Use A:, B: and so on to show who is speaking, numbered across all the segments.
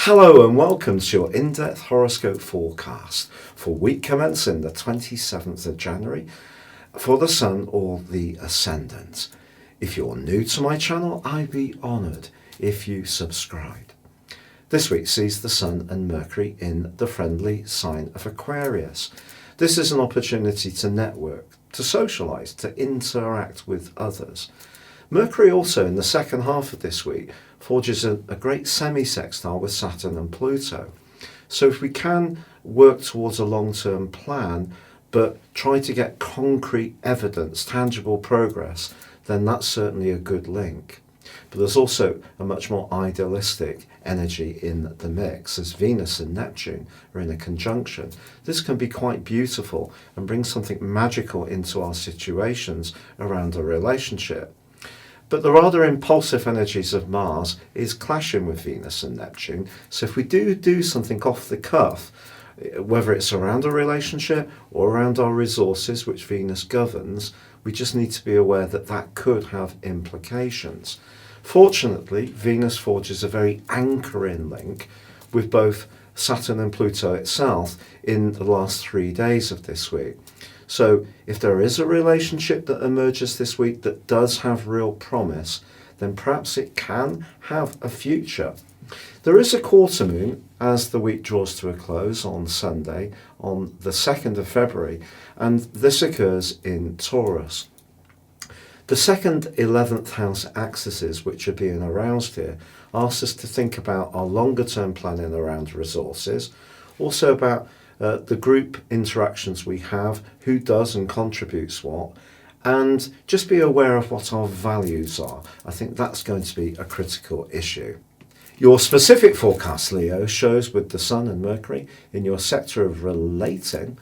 A: Hello and welcome to your in-depth horoscope forecast for week commencing the 27th of January for the Sun or the Ascendant. If you're new to my channel, I'd be honoured if you subscribed. This week sees the Sun and Mercury in the friendly sign of Aquarius. This is an opportunity to network, to socialise, to interact with others. Mercury also in the second half of this week forges a great semi-sextile with Saturn and Pluto. So if we can work towards a long-term plan, but try to get concrete evidence, tangible progress, then that's certainly a good link. But there's also a much more idealistic energy in the mix, as Venus and Neptune are in a conjunction. This can be quite beautiful and bring something magical into our situations around a relationship. But the rather impulsive energies of Mars is clashing with Venus and Neptune. So if we do something off the cuff, whether it's around a relationship or around our resources, which Venus governs, we just need to be aware that that could have implications. Fortunately, Venus forges a very anchoring link with both Saturn and Pluto itself in the last 3 days of this week. So if there is a relationship that emerges this week that does have real promise, then perhaps it can have a future. There is a quarter moon as the week draws to a close on Sunday, on the 2nd of February, and this occurs in Taurus. The second 11th house axes which are being aroused here ask us to think about our longer term planning around resources, also about the group interactions we have, who does and contributes what, and just be aware of what our values are. I think that's going to be a critical issue. Your specific forecast, Leo, shows with the Sun and Mercury in your sector of relating,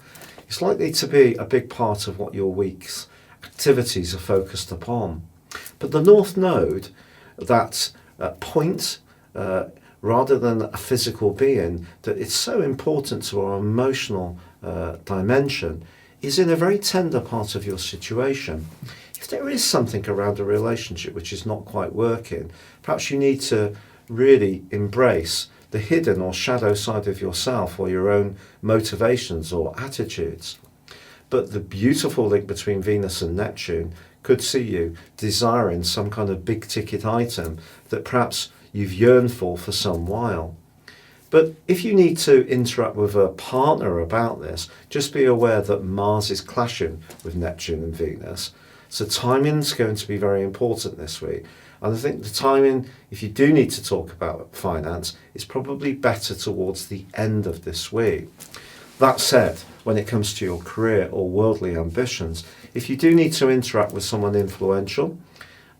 A: it's likely to be a big part of what your week's activities are focused upon. But the North Node, that point, rather than a physical being, that it's so important to our emotional dimension, is in a very tender part of your situation. If there is something around a relationship which is not quite working, perhaps you need to really embrace the hidden or shadow side of yourself or your own motivations or attitudes. But the beautiful link between Venus and Neptune could see you desiring some kind of big ticket item that perhaps you've yearned for some while. But if you need to interact with a partner about this, just be aware that Mars is clashing with Neptune and Venus. So timing's going to be very important this week. And I think the timing, if you do need to talk about finance, is probably better towards the end of this week. That said, when it comes to your career or worldly ambitions, if you do need to interact with someone influential,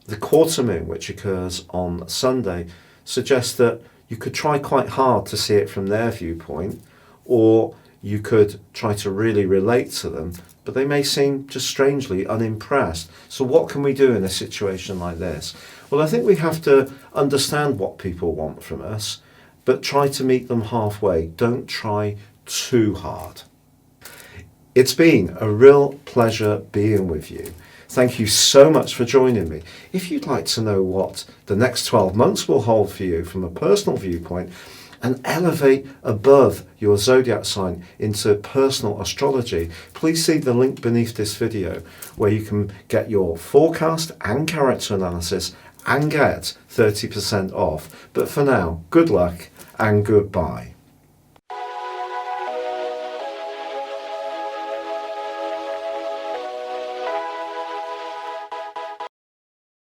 A: the quarter moon, which occurs on Sunday, suggests that you could try quite hard to see it from their viewpoint, or you could try to really relate to them, but they may seem just strangely unimpressed. So what can we do in a situation like this? Well, I think we have to understand what people want from us, but try to meet them halfway. Don't try too hard. It's been a real pleasure being with you. Thank you so much for joining me. If you'd like to know what the next 12 months will hold for you from a personal viewpoint and elevate above your zodiac sign into personal astrology, please see the link beneath this video where you can get your forecast and character analysis and get 30% off. But for now, good luck and goodbye.